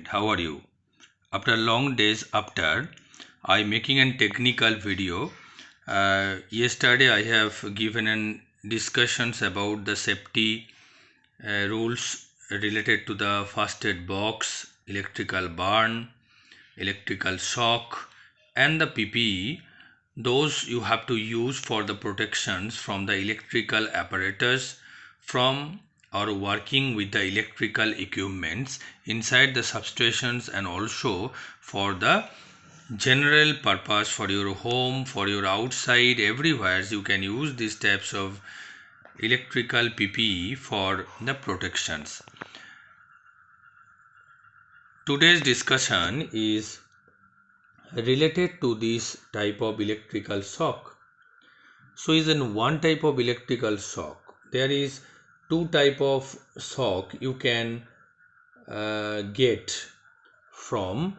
friend, how are you? After long days after I making a technical video, yesterday I have given an discussions about the safety rules related to the first aid box, electrical burn, electrical shock, and the PPE. Those you have to use for the protections from the electrical apparatus from or working with the electrical equipments inside the substations, and also for the general purpose for your home, for your outside, everywhere you can use these types of electrical PPE for the protections. Today's discussion is related to this type of electrical shock. So is in one type of electrical shock. There is two type of shock you can get from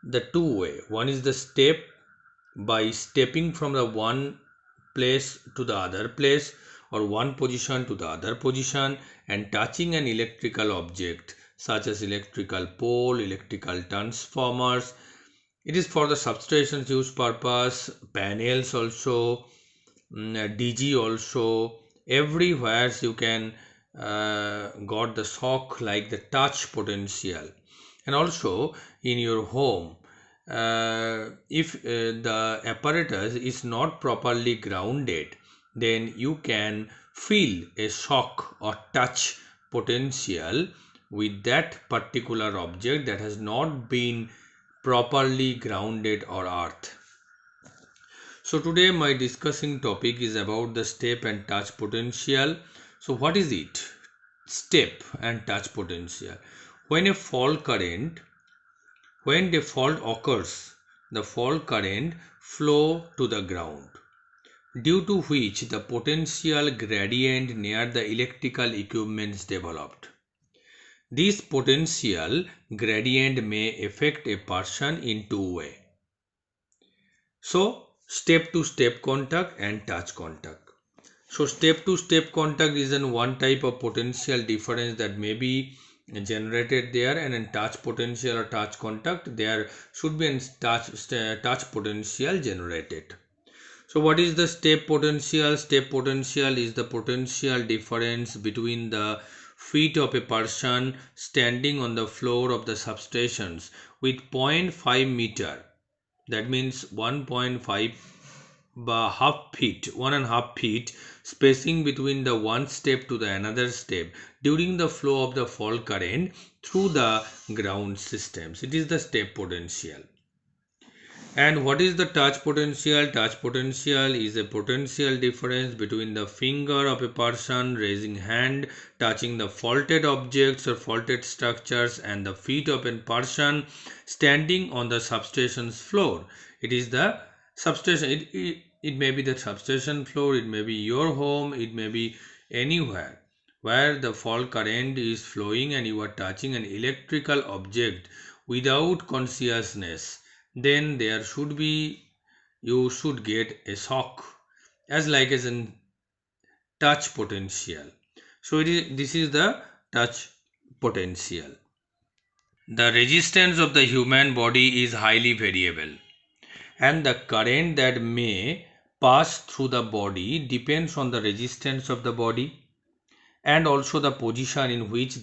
the two way. One is the step, by stepping from the one place to the other place or one position to the other position and touching an electrical object such as electrical pole, electrical transformers. It is for the substations use purpose, panels also, DG also, everywhere you can got the shock like the touch potential. And also in your home, if the apparatus is not properly grounded, then you can feel a shock or touch potential with that particular object that has not been properly grounded or earth. So today my discussing topic is about the step and touch potential. So what is it? Step and touch potential. When the fault occurs, the fault current flow to the ground, due to which the potential gradient near the electrical equipments developed. This potential gradient may affect a person in two ways. So step to step contact and touch contact. So step to step contact is an one type of potential difference that may be generated there, and in touch potential or touch contact there should be a touch potential generated. So what is the step potential? Step potential is the potential difference between the feet of a person standing on the floor of the substations with 0.5 meter, that means 1.5 by half feet, 1.5 feet spacing between the one step to the another step during the flow of the fault current through the ground systems. It is the step potential. And what is the touch potential? Touch potential is a potential difference between the finger of a person raising hand touching the faulted objects or faulted structures and the feet of a person standing on the substation's floor. It is the substation. It may be the substation floor, it may be your home, it may be anywhere where the fault current is flowing and you are touching an electrical object without consciousness, then there should be, you should get a shock as like as in touch potential. So this is the touch potential. The resistance of the human body is highly variable, and the current that may pass through the body depends on the resistance of the body and also the position in which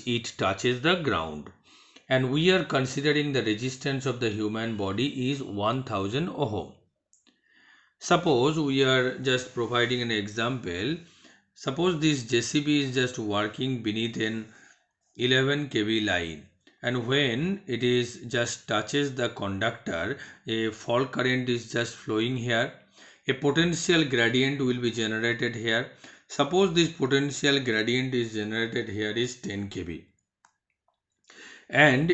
it touches the ground. And we are considering the resistance of the human body is 1000 ohm. Suppose we are just providing an example. Suppose this JCB is just working beneath an 11 kV line, and when it is just touches the conductor, a fault current is just flowing here. A potential gradient will be generated here. Suppose this potential gradient is generated here is 10 kV. And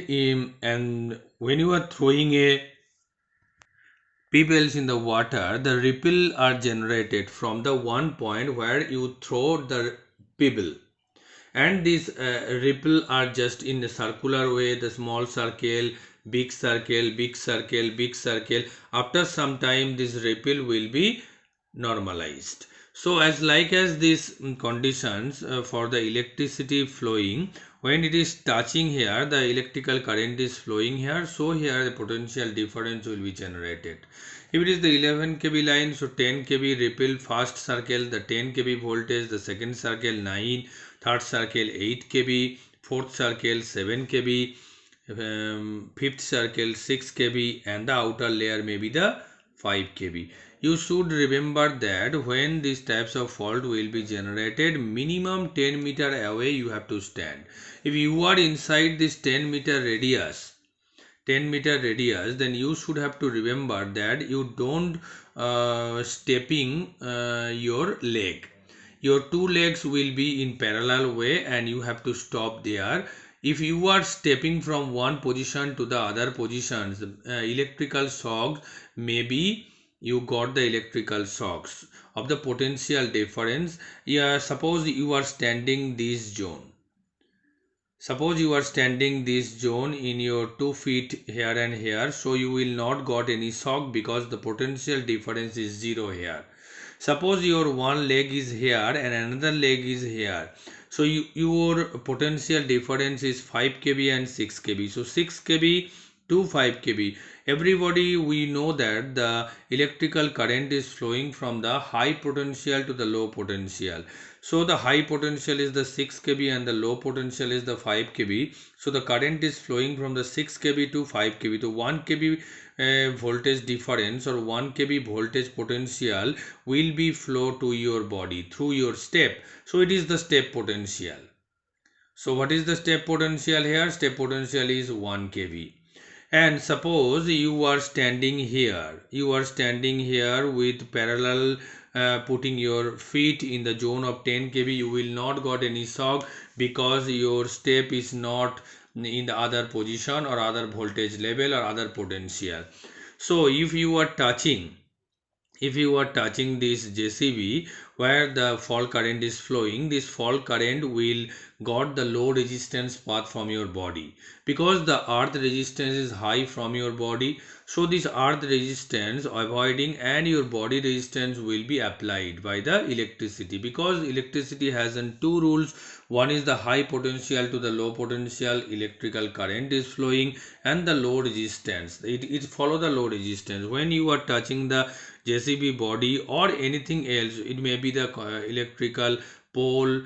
when you are throwing a pebbles in the water, the ripple are generated from the one point where you throw the pebble, and these ripple are just in a circular way, the small circle, big circle, big circle, big circle. After some time this ripple will be normalized. So as these conditions for the electricity flowing, when it is touching here, the electrical current is flowing here, so here the potential difference will be generated. If it is the 11 kV line, so 10 kV ripple first circle, the 10 kV voltage, the second circle 9, third circle 8 kV, fourth circle 7 kV, fifth circle 6 kV, and the outer layer may be the 5 kV. You should remember that when these types of fault will be generated, minimum 10 meter away you have to stand. If you are inside this 10-meter radius, then you should have to remember that you don't stepping your leg. Your two legs will be in parallel way and you have to stop there. If you are stepping from one position to the other positions, electrical shocks, maybe you got the electrical shocks of the potential difference. Yeah, suppose you are standing this zone. Suppose you are standing this zone in your 2 feet here and here, so you will not got any shock because the potential difference is 0 here. Suppose your one leg is here and another leg is here, so your potential difference is 5 kV and 6 kV. So 6 kV to 5 kV. Everybody, we know that the electrical current is flowing from the high potential to the low potential. So the high potential is the 6 kV and the low potential is the 5 kV. So the current is flowing from the 6 kV to 5 kV. So 1 kV voltage difference or 1 kV voltage potential will be flow to your body through your step. So it is the step potential. So what is the step potential here? Step potential is 1 kV. And suppose you are standing here, with parallel, putting your feet in the zone of 10 kV, you will not got any shock because your step is not in the other position or other voltage level or other potential. So if you are touching this JCB where the fault current is flowing, this fault current will got the low resistance path from your body because the earth resistance is high from your body. So this earth resistance avoiding and your body resistance will be applied by the electricity, because electricity has two rules. One is the high potential to the low potential electrical current is flowing, and the low resistance, it follow the low resistance. When you are touching the JCB body or anything else, it may be the electrical pole,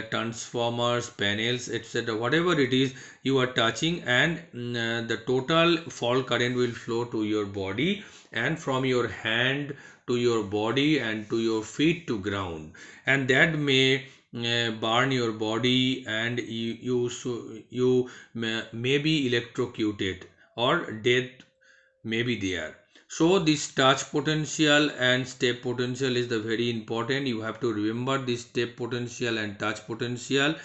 transformers, panels, etc. Whatever it is you are touching, and the total fault current will flow to your body and from your hand to your body and to your feet to ground, and that may burn your body, and you may be electrocuted or death may be there. So this touch potential and step potential is the very important. You have to remember this step potential and touch potential.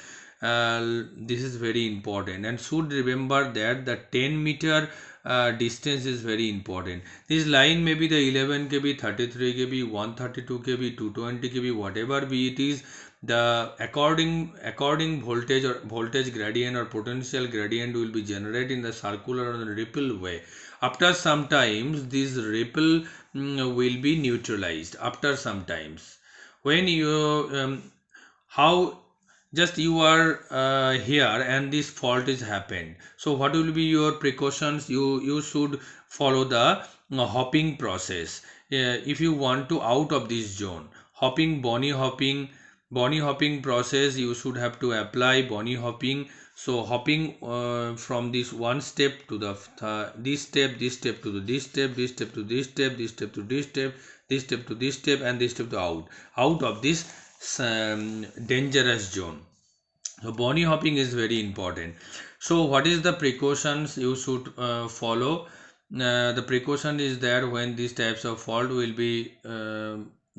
This is very important, and should remember that the 10-meter distance is very important. This line may be the 11 kV, 33 kV, 132 kV, 220 kV, whatever be it is. The according voltage gradient or potential gradient will be generated in the circular or the ripple way. After some times this ripple will be neutralized after some times. When you how just you are here and this fault is happened, so what will be your precautions? You should follow the hopping process. If you want to out of this zone, bunny hopping process, you should have to apply bunny hopping. So hopping from this one step to the this step to this step, this step to this step, this step to this step, this step to this step, and this step to out of this dangerous zone. So bunny hopping is very important. So what is the precautions you should follow? The precaution is that when these types of fault will be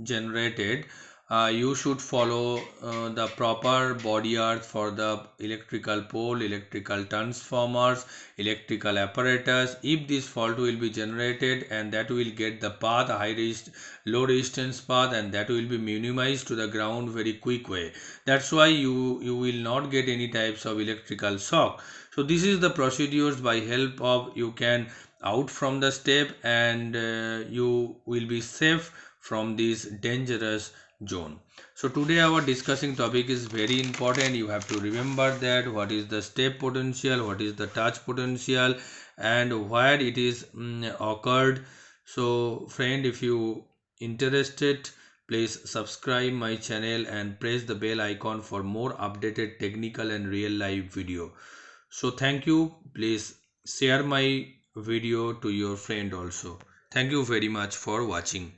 generated, you should follow the proper body earth for the electrical pole, electrical transformers, electrical apparatus. If this fault will be generated, and that will get the path low resistance path, and that will be minimized to the ground very quick way. That's why you will not get any types of electrical shock. So this is the procedures by help of you can out from the step, and you will be safe from this dangerous zone. So today our discussing topic is very important. You have to remember that what is the step potential, what is the touch potential, and where it is occurred. So friend, if you interested, please subscribe my channel and press the bell icon for more updated technical and real life video. So thank you. Please share my video to your friend also. Thank you very much for watching.